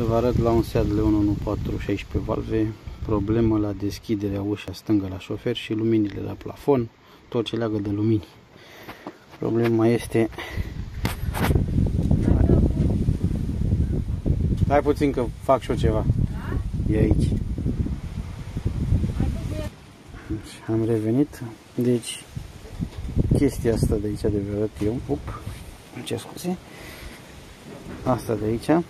Să vă arăt la un Seat Leon 1.4 16 valve, problemă la deschiderea ușa stângă la șofer și luminile la plafon, tot ce leagă de lumini. Problema este... Hai puțin că fac și eu ceva. E aici. Am revenit. Deci, chestia asta de aici de vă arăt eu. Îmi cer scuze. Asta de aici.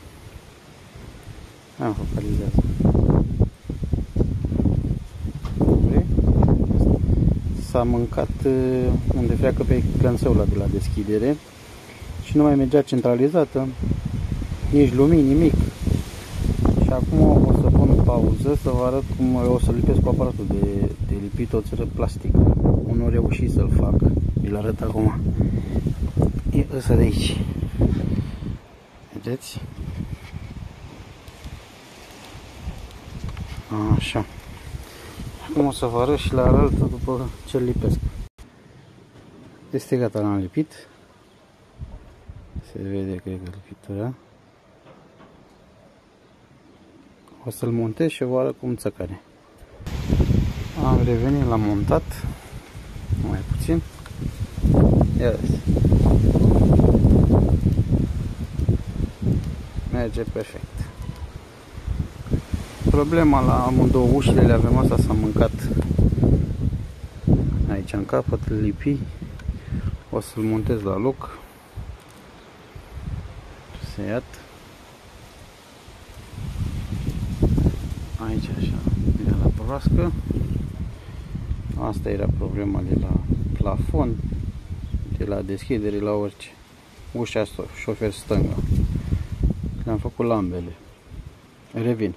Am focalizat. S-a mâncat unde freacă pe clanseul de la deschidere și nu mai mergea centralizată, nici lumini, nimic. Și acum o să pun pauză să vă arăt cum o să lipesc cu aparatul de lipit o țără plastic. Nu am reușit să-l fac, vi-l arăt acum. E ăsta de aici. Vedeți? Așa. Acum o să vă arăt și la altă după ce lipesc. Este gata, l-am lipit. Se vede, cred că lipitura. O să-l montez și vă arăt cum țăcare. Am revenit la montat. Mai puțin. Ia vezi. Merge perfect. Problema la amândouă ușile le avem, asta s-a mâncat aici în capăt, îl lipi. O să-l montez la loc. Seat. Aici așa, de la broască. Asta era problema de la plafon, de la deschidere la orice. Ușa șofer stânga. Le-am făcut lambele. Revin.